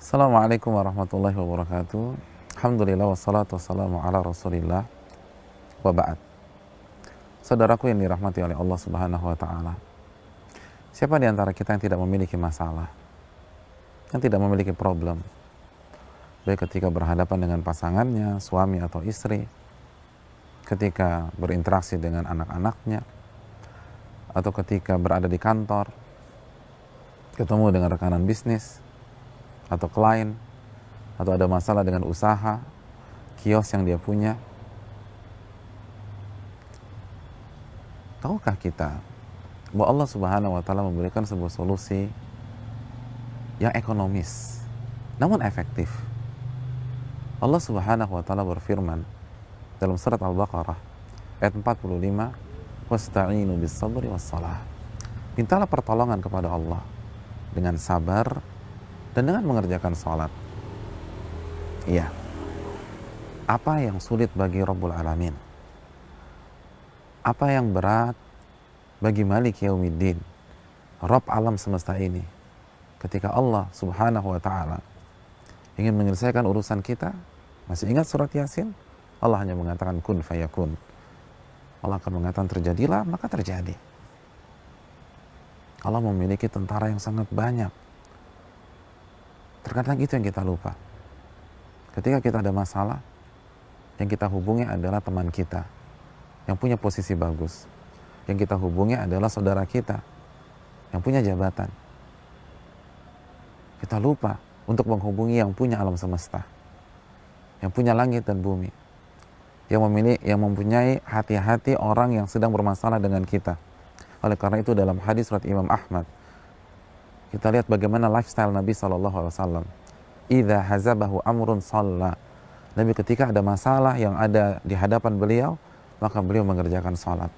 Assalamualaikum warahmatullahi wabarakatuh. Alhamdulillah wassalatu wassalamu ala rasulillah wa ba'd. Saudaraku yang dirahmati oleh Allah subhanahu wa ta'ala, siapa di antara kita yang tidak memiliki masalah, yang tidak memiliki problem, baik ketika berhadapan dengan pasangannya, suami atau istri, ketika berinteraksi dengan anak-anaknya, atau ketika berada di kantor, ketemu dengan rekanan bisnis atau klien, atau ada masalah dengan usaha, kios yang dia punya. Tahukah kita bahwa Allah subhanahu wa ta'ala memberikan sebuah solusi yang ekonomis namun efektif? Allah subhanahu wa ta'ala berfirman dalam surat Al-Baqarah ayat 45, wasta'inu bis sabri was salah. Mintalah pertolongan kepada Allah dengan sabar dan dengan mengerjakan salat. Iya, apa yang sulit bagi Rabbul Alamin, apa yang berat bagi Malik Yaumiddin, Rabb alam semesta ini, ketika Allah subhanahu wa ta'ala ingin menyelesaikan urusan kita? Masih ingat surat Yasin? Allah hanya mengatakan kun fayakun. Allah akan mengatakan terjadilah, maka terjadi. Allah memiliki tentara yang sangat banyak. Terkadang itu yang kita lupa. Ketika kita ada masalah, yang kita hubungi adalah teman kita yang punya posisi bagus. Yang kita hubungi adalah saudara kita yang punya jabatan. Kita lupa untuk menghubungi yang punya alam semesta, yang punya langit dan bumi, yang mempunyai hati-hati orang yang sedang bermasalah dengan kita. Oleh karena itu dalam hadis surat Imam Ahmad, kita lihat bagaimana lifestyle Nabi SAW. Idza hazabahu amrun shalla. Nabi ketika ada masalah yang ada di hadapan beliau, maka beliau mengerjakan salat.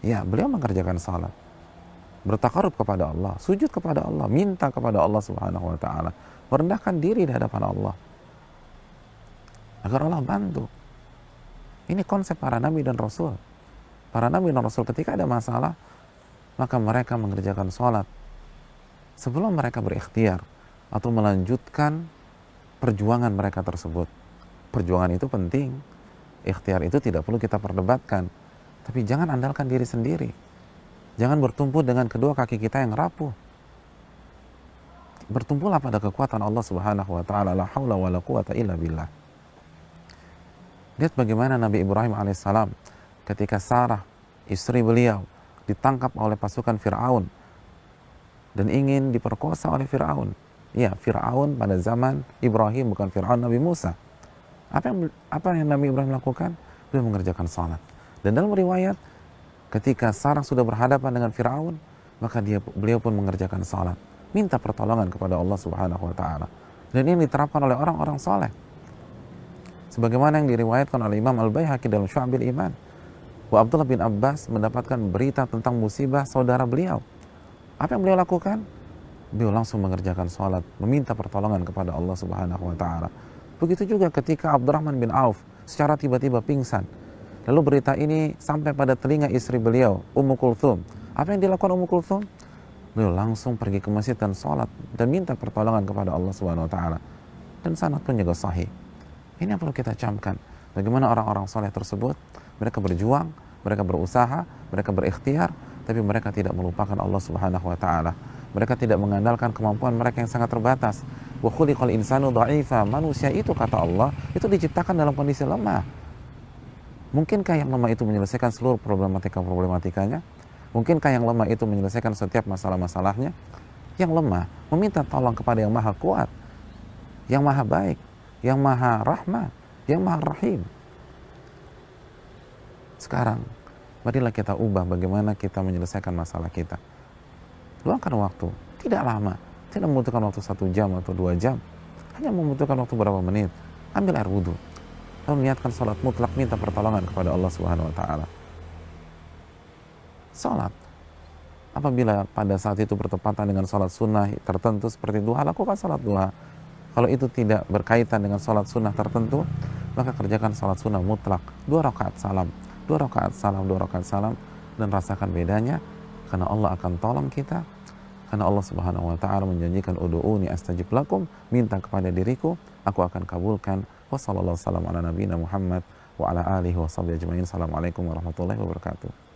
Ya, beliau mengerjakan salat. Bertakarub kepada Allah, sujud kepada Allah, minta kepada Allah subhanahu wa ta'ala, merendahkan diri di hadapan Allah agar Allah bantu. Ini konsep para nabi dan rasul. Para nabi dan rasul ketika ada masalah, maka mereka mengerjakan salat sebelum mereka berikhtiar atau melanjutkan perjuangan mereka tersebut. Perjuangan itu penting, ikhtiar itu tidak perlu kita perdebatkan, tapi jangan andalkan diri sendiri. Jangan bertumpu dengan kedua kaki kita yang rapuh. Bertumpulah pada kekuatan Allah subhanahu wa ta'ala. La hawla wa la quwata illa billah. Lihat bagaimana Nabi Ibrahim alaihissalam ketika Sarah, istri beliau, ditangkap oleh pasukan Fir'aun dan ingin diperkosa oleh Fir'aun. Ya, Fir'aun pada zaman Ibrahim, bukan Fir'aun Nabi Musa. Apa yang Nabi Ibrahim lakukan? Beliau mengerjakan salat. Dan dalam riwayat, ketika Sarah sudah berhadapan dengan Fir'aun, maka beliau pun mengerjakan salat, minta pertolongan kepada Allah subhanahu wa ta'ala. Dan ini diterapkan oleh orang-orang soleh, sebagaimana yang diriwayatkan oleh Imam Al-Baihaqi dalam Syu'abil Iman, bahwa Abdullah bin Abbas mendapatkan berita tentang musibah saudara beliau. Apa yang beliau lakukan? Beliau langsung mengerjakan salat, meminta pertolongan kepada Allah subhanahu wa ta'ala. Begitu juga ketika Abdurrahman bin Auf secara tiba-tiba pingsan. Lalu berita ini sampai pada telinga istri beliau, Ummu Kulthum. Apa yang dilakukan Ummu Kulthum? Beliau langsung pergi ke masjid dan sholat dan minta pertolongan kepada Allah subhanahu wa ta'ala. Dan sanad pun juga sahih. Ini yang perlu kita camkan. Bagaimana orang-orang soleh tersebut, mereka berjuang, mereka berusaha, mereka berikhtiar, tapi mereka tidak melupakan Allah subhanahu wa ta'ala. Mereka tidak mengandalkan kemampuan mereka yang sangat terbatas. Wa khuliqal insanu dha'ifa. Manusia itu, kata Allah, itu diciptakan dalam kondisi lemah. Mungkinkah yang lemah itu menyelesaikan seluruh problematikanya? Mungkinkah yang lemah itu menyelesaikan setiap masalah-masalahnya? Yang lemah meminta tolong kepada yang maha kuat, yang maha baik, yang maha rahmat, yang maha rahim. Sekarang, marilah kita ubah bagaimana kita menyelesaikan masalah kita. Luangkan waktu, tidak lama, tidak membutuhkan waktu 1 jam atau 2 jam, hanya membutuhkan waktu berapa menit. Ambil air wudhu, lalu niatkan salat mutlak, minta pertolongan kepada Allah subhanahu wa ta'ala. Salat, apabila pada saat itu bertepatan dengan salat sunnah tertentu seperti duha, lakukan salat duha. Kalau itu tidak berkaitan dengan salat sunnah tertentu, maka kerjakan salat sunnah mutlak, 2 rakaat salam, 2 rakaat salam, 2 rakaat salam, dan rasakan bedanya, karena Allah akan tolong kita Karena Allah Subhanahu wa taala menjanjikan ud'uuni astajib lakum, minta kepada diriku, aku akan kabulkan. Wassallallahu wasallam ala nabiyina Muhammad wa ala alihi wa sahbihi ajmain. Assalamualaikum warahmatullahi wabarakatuh.